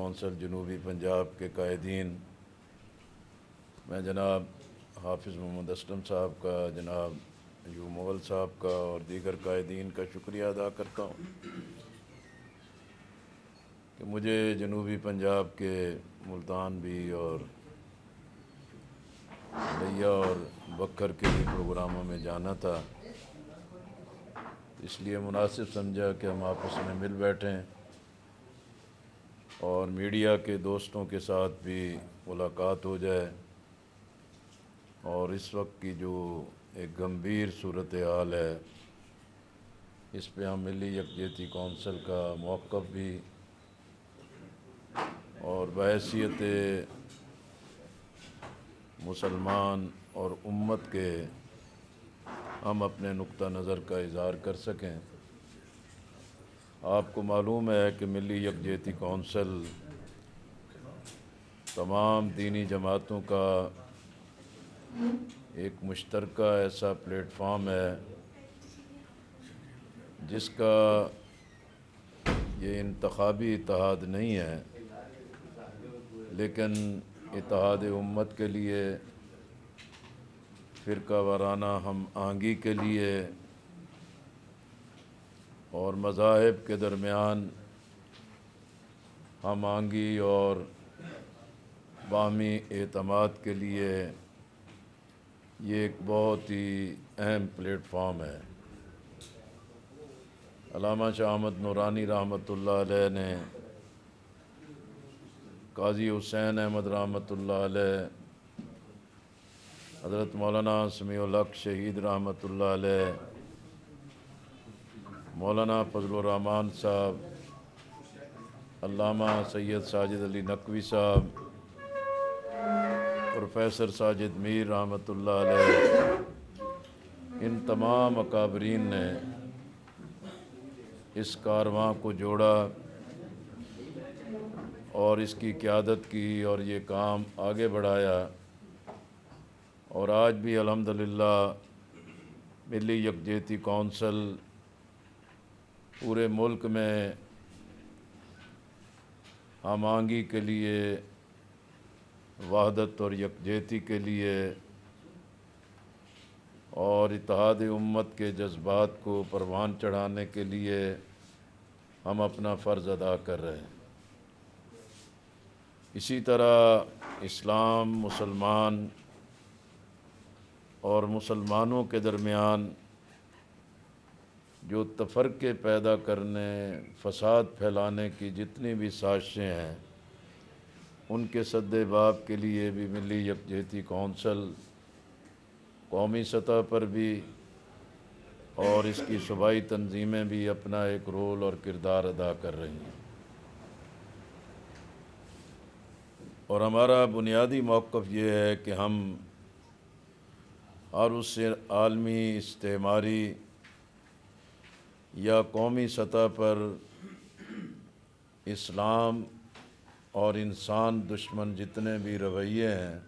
Council جنوبی پنجاب کے قائدین، میں جناب حافظ محمد اسلم صاحب کا، جناب ایوب مغل صاحب کا اور دیگر قائدین کا شکریہ ادا کرتا ہوں کہ مجھے جنوبی پنجاب کے ملتان بھی اور لیا اور بکھر کے بھی پروگراموں میں جانا تھا، اس لیے مناسب سمجھا کہ ہم آپس میں مل بیٹھیں اور میڈیا کے دوستوں کے ساتھ بھی ملاقات ہو جائے اور اس وقت کی جو ایک گمبھیر صورتحال ہے اس پہ ہم ملی یکجہتی کونسل کا موقف بھی اور بحیثیت مسلمان اور امت کے ہم اپنے نقطہ نظر کا اظہار کر سکیں۔ آپ کو معلوم ہے کہ ملی یکجہتی کونسل تمام دینی جماعتوں کا ایک مشترکہ ایسا پلیٹ فارم ہے جس کا یہ انتخابی اتحاد نہیں ہے، لیکن اتحاد امت کے لیے، فرقہ وارانہ ہم آہنگی کے لیے اور مذاہب کے درمیان ہم آہنگی اور باہمی اعتماد کے لیے یہ ایک بہت ہی اہم پلیٹ فارم ہے۔ علامہ شاہ احمد نورانی رحمۃ اللہ علیہ نے، قاضی حسین احمد رحمۃ اللہ علیہ، حضرت مولانا سمیع الحق شہید رحمۃ اللہ علیہ، مولانا فضل الرحمان صاحب، علامہ سید ساجد علی نقوی صاحب، پروفیسر ساجد میر رحمۃ اللہ علیہ، ان تمام اکابرین نے اس کارواں کو جوڑا اور اس کی قیادت کی اور یہ کام آگے بڑھایا، اور آج بھی الحمدللہ ملی یکجہتی کونسل پورے ملک میں ہم آہنگی کے لیے، وحدت اور یکجہتی کے لیے اور اتحاد امت کے جذبات کو پروان چڑھانے کے لیے ہم اپنا فرض ادا کر رہے ہیں۔ اسی طرح اسلام، مسلمان اور مسلمانوں کے درمیان جو تفرقے پیدا کرنے، فساد پھیلانے کی جتنی بھی سازشیں ہیں، ان کے سد باب کے لیے بھی ملی یکجہتی کونسل قومی سطح پر بھی اور اس کی صوبائی تنظیمیں بھی اپنا ایک رول اور کردار ادا کر رہی ہیں، اور ہمارا بنیادی موقف یہ ہے کہ ہم اور اس سے عالمی، استعماری یا قومی سطح پر اسلام اور انسان دشمن جتنے بھی رویے ہیں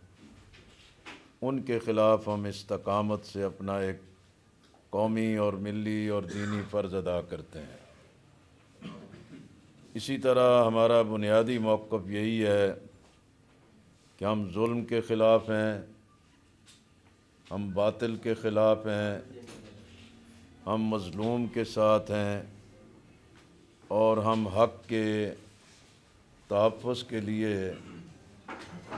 ان کے خلاف ہم استقامت سے اپنا ایک قومی اور ملی اور دینی فرض ادا کرتے ہیں۔ اسی طرح ہمارا بنیادی موقف یہی ہے کہ ہم ظلم کے خلاف ہیں، ہم باطل کے خلاف ہیں، ہم مظلوم کے ساتھ ہیں، اور ہم حق کے تحفظ کے لیے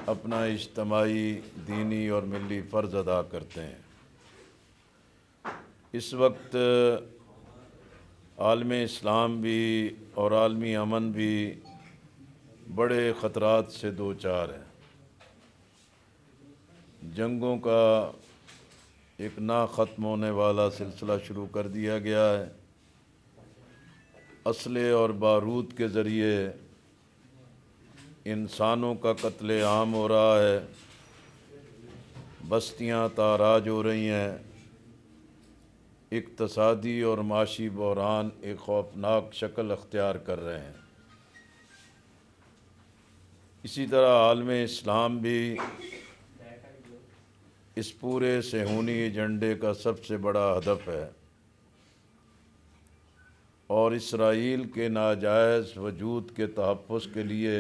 اپنا اجتماعی، دینی اور ملی فرض ادا کرتے ہیں۔ اس وقت عالم اسلام بھی اور عالمی امن بھی بڑے خطرات سے دوچار ہے۔ جنگوں کا ایک نہ ختم ہونے والا سلسلہ شروع کر دیا گیا ہے، اسلحے اور بارود کے ذریعے انسانوں کا قتل عام ہو رہا ہے، بستیاں تاراج ہو رہی ہیں، اقتصادی اور معاشی بحران ایک خوفناک شکل اختیار کر رہے ہیں۔ اسی طرح عالم اسلام بھی اس پورے صہیونی ایجنڈے کا سب سے بڑا ہدف ہے۔ اور اسرائیل کے ناجائز وجود کے تحفظ کے لیے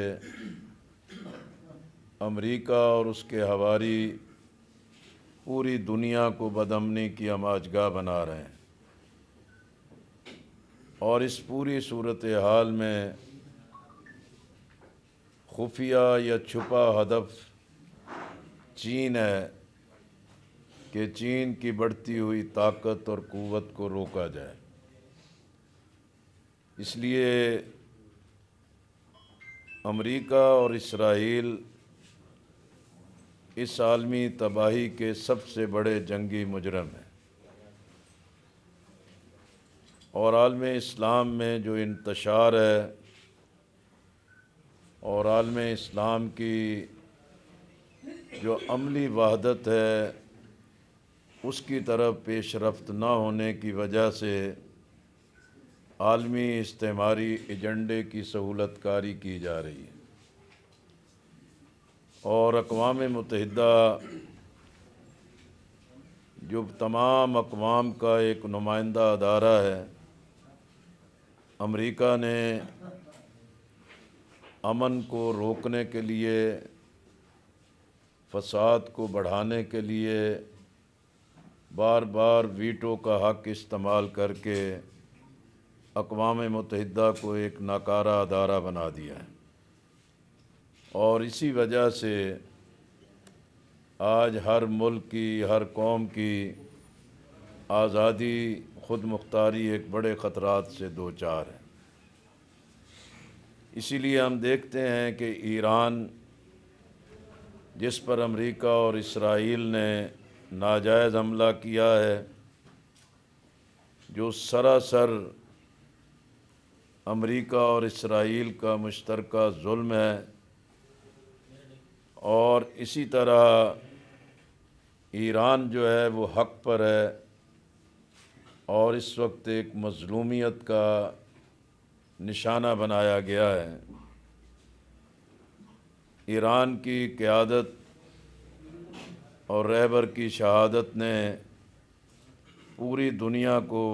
امریکہ اور اس کے حواری پوری دنیا کو بدامنی کی ہماجگاہ بنا رہے ہیں، اور اس پوری صورتحال میں خفیہ یا چھپا ہدف چین ہے کہ چین کی بڑھتی ہوئی طاقت اور قوت کو روکا جائے۔ اس لیے امریکہ اور اسرائیل اس عالمی تباہی کے سب سے بڑے جنگی مجرم ہیں، اور عالم اسلام میں جو انتشار ہے اور عالم اسلام کی جو عملی وحدت ہے اس کی طرف پیش رفت نہ ہونے کی وجہ سے عالمی استعماری ایجنڈے کی سہولت کاری کی جا رہی ہے، اور اقوام متحدہ جو تمام اقوام کا ایک نمائندہ ادارہ ہے، امریکہ نے امن کو روکنے کے لیے، فساد کو بڑھانے کے لیے بار بار ویٹو کا حق استعمال کر کے اقوام متحدہ کو ایک ناکارہ ادارہ بنا دیا ہے، اور اسی وجہ سے آج ہر ملک کی، ہر قوم کی آزادی، خود مختاری ایک بڑے خطرات سے دوچار ہے۔ اسی لیے ہم دیکھتے ہیں کہ ایران، جس پر امریکہ اور اسرائیل نے ناجائز حملہ کیا ہے، جو سراسر امریکہ اور اسرائیل کا مشترکہ ظلم ہے، اور اسی طرح ایران جو ہے وہ حق پر ہے اور اس وقت ایک مظلومیت کا نشانہ بنایا گیا ہے۔ ایران کی قیادت اور رہبر کی شہادت نے پوری دنیا کو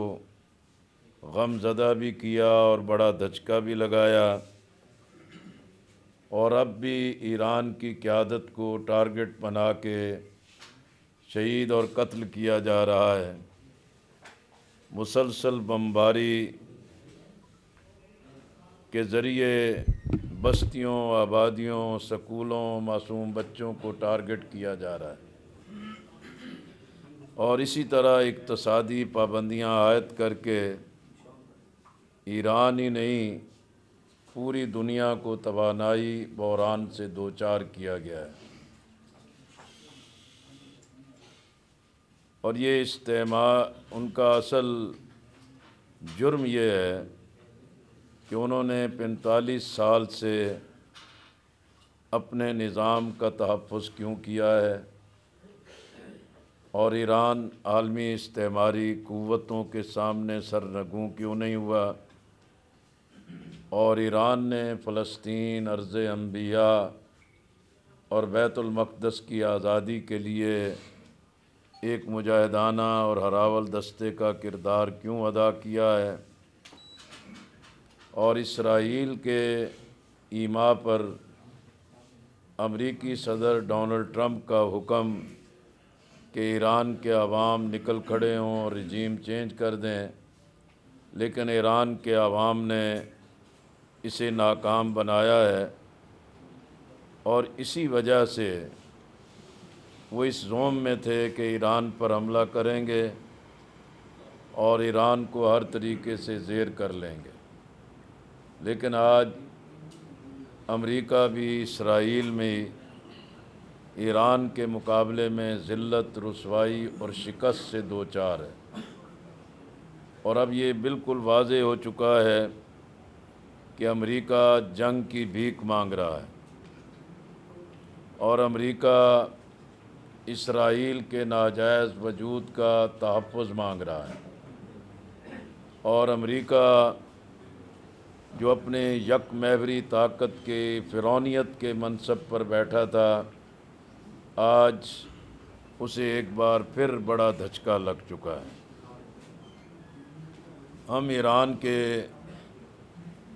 غم زدہ بھی کیا اور بڑا دھچکا بھی لگایا، اور اب بھی ایران کی قیادت کو ٹارگٹ بنا کے شہید اور قتل کیا جا رہا ہے۔ مسلسل بمباری کے ذریعے بستیوں، آبادیوں، سکولوں، معصوم بچوں کو ٹارگٹ کیا جا رہا ہے، اور اسی طرح اقتصادی پابندیاں عائد کر کے ایران ہی نہیں پوری دنیا کو توانائی بحران سے دوچار کیا گیا ہے۔ اور یہ استعمار، ان کا اصل جرم یہ ہے کہ انہوں نے 45 سال سے اپنے نظام کا تحفظ کیوں کیا ہے، اور ایران عالمی استعماری قوتوں کے سامنے سرنگوں کیوں نہیں ہوا، اور ایران نے فلسطین، ارض انبیاء اور بیت المقدس کی آزادی کے لیے ایک مجاہدانہ اور ہراول دستے کا کردار کیوں ادا کیا ہے، اور اسرائیل کے ایما پر امریکی صدر ڈونلڈ ٹرمپ کا حکم کہ ایران کے عوام نکل کھڑے ہوں اور رجیم چینج کر دیں، لیکن ایران کے عوام نے اسے ناکام بنایا ہے، اور اسی وجہ سے وہ اس زوم میں تھے کہ ایران پر حملہ کریں گے اور ایران کو ہر طریقے سے زیر کر لیں گے۔ لیکن آج امریکہ بھی اسرائیل میں ایران کے مقابلے میں ذلت، رسوائی اور شکست سے دوچار ہے، اور اب یہ بالکل واضح ہو چکا ہے کہ امریکہ جنگ کی بھیک مانگ رہا ہے، اور امریکہ اسرائیل کے ناجائز وجود کا تحفظ مانگ رہا ہے، اور امریکہ جو اپنے یک محوری طاقت کے فرعونیت کے منصب پر بیٹھا تھا، آج اسے ایک بار پھر بڑا دھچکا لگ چکا ہے۔ ہم ایران کے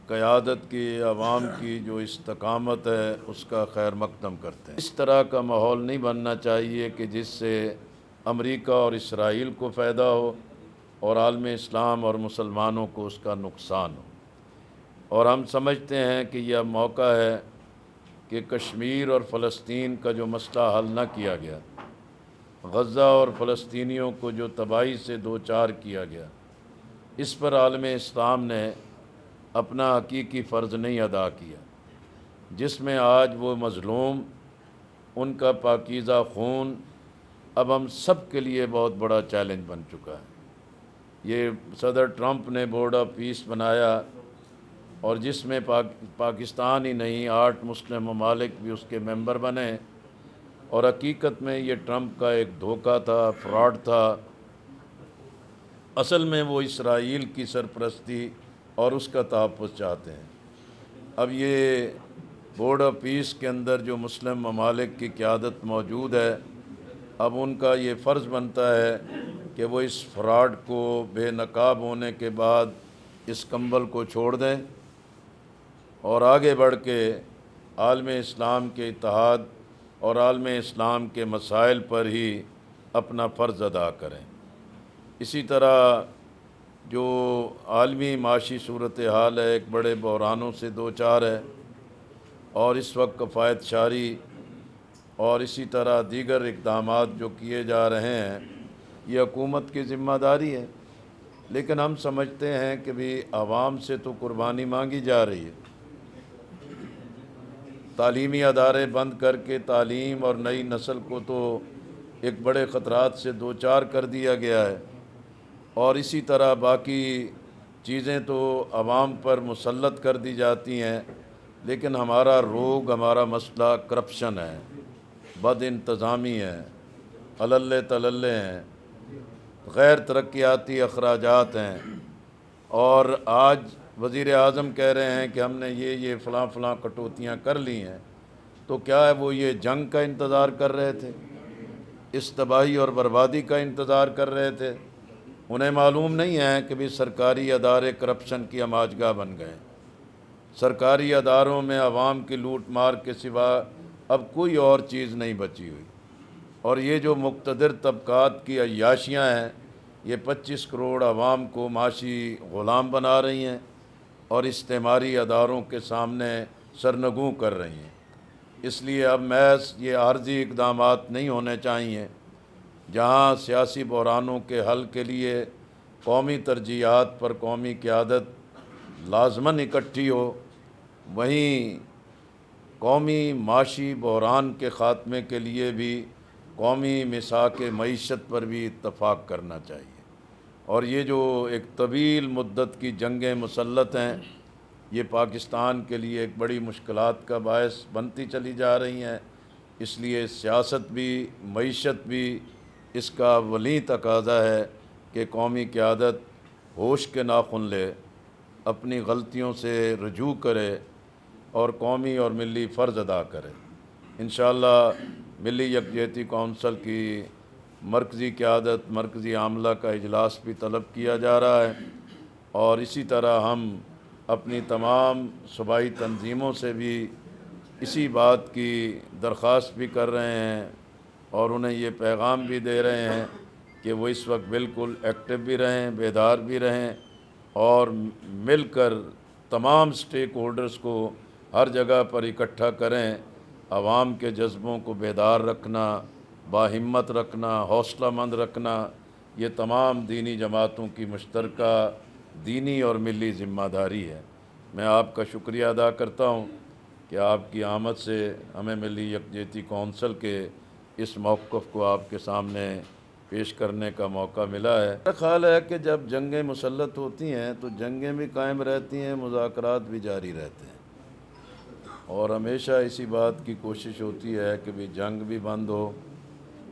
قیادت کی، عوام کی جو استقامت ہے اس کا خیر مقدم کرتے ہیں۔ اس طرح کا ماحول نہیں بننا چاہیے کہ جس سے امریکہ اور اسرائیل کو فائدہ ہو اور عالم اسلام اور مسلمانوں کو اس کا نقصان ہو۔ اور ہم سمجھتے ہیں کہ یہ موقع ہے کہ کشمیر اور فلسطین کا جو مسئلہ حل نہ کیا گیا، غزہ اور فلسطینیوں کو جو تباہی سے دوچار کیا گیا، اس پر عالم اسلام نے اپنا حقیقی فرض نہیں ادا کیا، جس میں آج وہ مظلوم، ان کا پاکیزہ خون اب ہم سب کے لیے بہت بڑا چیلنج بن چکا ہے۔ یہ صدر ٹرمپ نے بورڈ آف پیس بنایا اور جس میں پاکستان ہی نہیں 8 مسلم ممالک بھی اس کے ممبر بنے، اور حقیقت میں یہ ٹرمپ کا ایک دھوکہ تھا، فراڈ تھا۔ اصل میں وہ اسرائیل کی سرپرستی اور اس کا تحفظ چاہتے ہیں۔ اب یہ بورڈ آف پیس کے اندر جو مسلم ممالک کی قیادت موجود ہے، اب ان کا یہ فرض بنتا ہے کہ وہ اس فراڈ کو بے نقاب ہونے کے بعد اس کمبل کو چھوڑ دیں اور آگے بڑھ کے عالم اسلام کے اتحاد اور عالم اسلام کے مسائل پر ہی اپنا فرض ادا کریں۔ اسی طرح جو عالمی معاشی صورتحال ہے، ایک بڑے بحرانوں سے دوچار ہے، اور اس وقت کفایت شاری اور اسی طرح دیگر اقدامات جو کیے جا رہے ہیں، یہ حکومت کی ذمہ داری ہے۔ لیکن ہم سمجھتے ہیں کہ بھی عوام سے تو قربانی مانگی جا رہی ہے۔ تعلیمی ادارے بند کر کے تعلیم اور نئی نسل کو تو ایک بڑے خطرات سے دوچار کر دیا گیا ہے، اور اسی طرح باقی چیزیں تو عوام پر مسلط کر دی جاتی ہیں۔ لیکن ہمارا روگ، ہمارا مسئلہ کرپشن ہے، بد انتظامی ہے، عللے تللے ہیں، غیر ترقیاتی اخراجات ہیں۔ اور آج وزیر اعظم کہہ رہے ہیں کہ ہم نے یہ فلاں فلاں کٹوتیاں کر لی ہیں، تو کیا ہے وہ یہ جنگ کا انتظار کر رہے تھے؟ اس تباہی اور بربادی کا انتظار کر رہے تھے؟ انہیں معلوم نہیں ہے کہ بھی سرکاری ادارے کرپشن کی ہماجگاہ بن گئے۔ سرکاری اداروں میں عوام کی لوٹ مار کے سوا اب کوئی اور چیز نہیں بچی ہوئی، اور یہ جو مقتدر طبقات کی عیاشیاں ہیں، یہ 25 کروڑ عوام کو معاشی غلام بنا رہی ہیں اور استعماری اداروں کے سامنے سرنگوں کر رہی ہیں۔ اس لیے اب محض یہ عارضی اقدامات نہیں ہونے چاہیے۔ جہاں سیاسی بحرانوں کے حل کے لیے قومی ترجیحات پر قومی قیادت لازماً اکٹھی ہو، وہیں قومی معاشی بحران کے خاتمے کے لیے بھی قومی مساق معیشت پر بھی اتفاق کرنا چاہیے۔ اور یہ جو ایک طویل مدت کی جنگیں مسلط ہیں، یہ پاکستان کے لیے ایک بڑی مشکلات کا باعث بنتی چلی جا رہی ہیں۔ اس لیے سیاست بھی، معیشت بھی، اس کا ولی تقاضا ہے کہ قومی قیادت ہوش کے ناخن لے، اپنی غلطیوں سے رجوع کرے اور قومی اور ملی فرض ادا کرے۔ انشاءاللہ ملی یکجہتی کونسل کی مرکزی قیادت، مرکزی عاملہ کا اجلاس بھی طلب کیا جا رہا ہے، اور اسی طرح ہم اپنی تمام صوبائی تنظیموں سے بھی اسی بات کی درخواست بھی کر رہے ہیں اور انہیں یہ پیغام بھی دے رہے ہیں کہ وہ اس وقت بالکل ایکٹیو بھی رہیں، بیدار بھی رہیں، اور مل کر تمام سٹیک ہولڈرز کو ہر جگہ پر اکٹھا کریں۔ عوام کے جذبوں کو بیدار رکھنا، باہمت رکھنا، حوصلہ مند رکھنا، یہ تمام دینی جماعتوں کی مشترکہ دینی اور ملی ذمہ داری ہے۔ میں آپ کا شکریہ ادا کرتا ہوں کہ آپ کی آمد سے ہمیں ملی یکجہتی کونسل کے اس موقف کو آپ کے سامنے پیش کرنے کا موقع ملا ہے۔ میرا خیال ہے کہ جب جنگیں مسلط ہوتی ہیں تو جنگیں بھی قائم رہتی ہیں، مذاکرات بھی جاری رہتے ہیں، اور ہمیشہ اسی بات کی کوشش ہوتی ہے کہ بھی جنگ بھی بند ہو،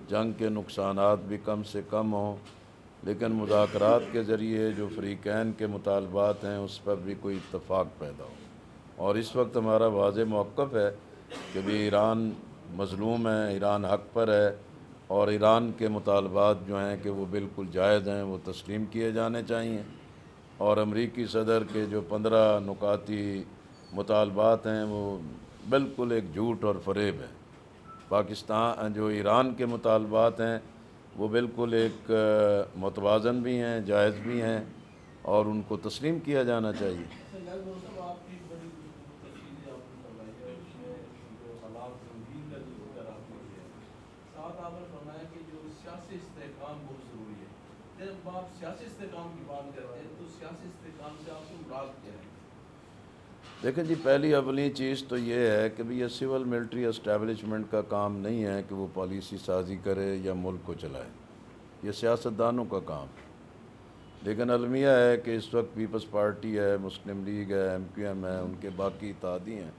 جنگ کے نقصانات بھی کم سے کم ہوں، لیکن مذاکرات کے ذریعے جو فریقین کے مطالبات ہیں اس پر بھی کوئی اتفاق پیدا ہو۔ اور اس وقت ہمارا واضح موقف ہے کہ بھی ایران مظلوم ہے، ایران حق پر ہے، اور ایران کے مطالبات جو ہیں کہ وہ بالکل جائز ہیں، وہ تسلیم کیے جانے چاہیے۔ اور امریکی صدر کے جو 15 نکاتی مطالبات ہیں وہ بالکل ایک جھوٹ اور فریب ہے۔ پاکستان جو ایران کے مطالبات ہیں وہ بالکل ایک متوازن بھی ہیں، جائز بھی ہیں، اور ان کو تسلیم کیا جانا چاہیے۔ آپ کی بڑی تفصیلی آپ نے فرمائی ہے اس میں جو حالات گمبھیر کا جو ذکر آپ نے کیا ساتھ آپ نے فرمایا کہ جو سیاسی استحکام بہت ضروری ہے۔ جب آپ سیاسی استحکام کی بات کرتے ہیں تو سیاسی استحکام سے آپ کو مراد کیا ہے؟ دیکھیں جی، پہلی اولین چیز تو یہ ہے کہ بھی یہ سول ملٹری اسٹیبلشمنٹ کا کام نہیں ہے کہ وہ پالیسی سازی کرے یا ملک کو چلائے، یہ سیاستدانوں کا کام ہے۔ لیکن المیہ ہے کہ اس وقت پیپلز پارٹی ہے، مسلم لیگ ہے، MQM ہے، ان کے باقی اتحادی ہیں،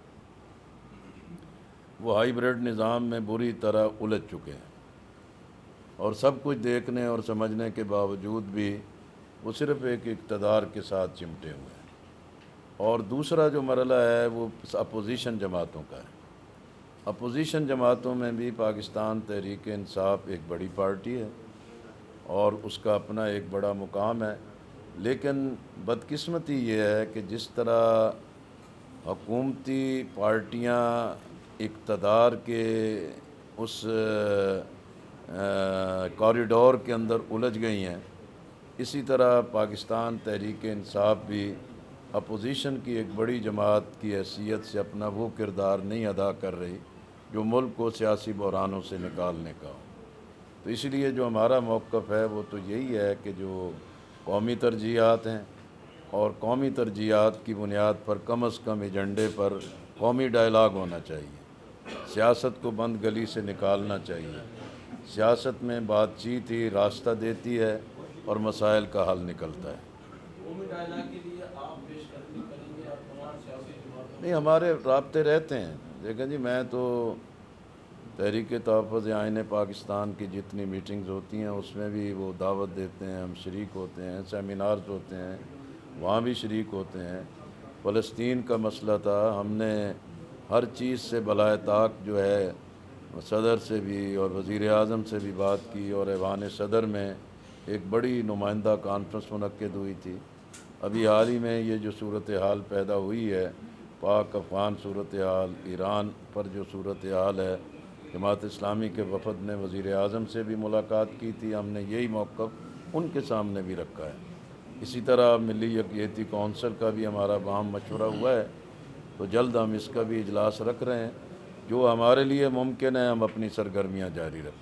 وہ ہائیبریڈ نظام میں بری طرح الجھ چکے ہیں، اور سب کچھ دیکھنے اور سمجھنے کے باوجود بھی وہ صرف ایک اقتدار کے ساتھ چمٹے ہوئے ہیں۔ اور دوسرا جو مرحلہ ہے وہ اپوزیشن جماعتوں کا ہے۔ اپوزیشن جماعتوں میں بھی پاکستان تحریک انصاف ایک بڑی پارٹی ہے اور اس کا اپنا ایک بڑا مقام ہے، لیکن بدقسمتی یہ ہے کہ جس طرح حکومتی پارٹیاں اقتدار کے اس کوریڈور کے اندر الجھ گئی ہیں، اسی طرح پاکستان تحریک انصاف بھی اپوزیشن کی ایک بڑی جماعت کی حیثیت سے اپنا وہ کردار نہیں ادا کر رہی جو ملک کو سیاسی بحرانوں سے نکالنے کا ہو۔ تو اس لیے جو ہمارا موقف ہے وہ تو یہی ہے کہ جو قومی ترجیحات ہیں، اور قومی ترجیحات کی بنیاد پر کم از کم ایجنڈے پر قومی ڈائلاگ ہونا چاہیے، سیاست کو بند گلی سے نکالنا چاہیے۔ سیاست میں بات چیت ہی راستہ دیتی ہے اور مسائل کا حل نکلتا ہے۔ قومی ڈائلاگ کے لیے آپ پیش قدمی کریں گے آپ تمام سیاسی جماعتوں نہیں، ہمارے رابطے رہتے ہیں۔ دیکھیں جی، میں تو تحریک تحفظ آئین پاکستان کی جتنی میٹنگز ہوتی ہیں اس میں بھی وہ دعوت دیتے ہیں، ہم شریک ہوتے ہیں، سیمینارز ہوتے ہیں، وہاں بھی شریک ہوتے ہیں۔ فلسطین کا مسئلہ تھا، ہم نے ہر چیز سے بالائے طاق جو ہے صدر سے بھی اور وزیر اعظم سے بھی بات کی، اور ایوان صدر میں ایک بڑی نمائندہ کانفرنس منعقد ہوئی تھی۔ ابھی حال ہی میں یہ جو صورتحال پیدا ہوئی ہے، پاک افغان صورتحال، ایران پر جو صورتحال ہے، جماعت اسلامی کے وفد نے وزیر اعظم سے بھی ملاقات کی تھی، ہم نے یہی موقف ان کے سامنے بھی رکھا ہے۔ اسی طرح ملی یکجہتی کونسل کا بھی ہمارا باہم مشورہ ہوا ہے، تو جلد ہم اس کا بھی اجلاس رکھ رہے ہیں۔ جو ہمارے لیے ممکن ہے ہم اپنی سرگرمیاں جاری رکھیں۔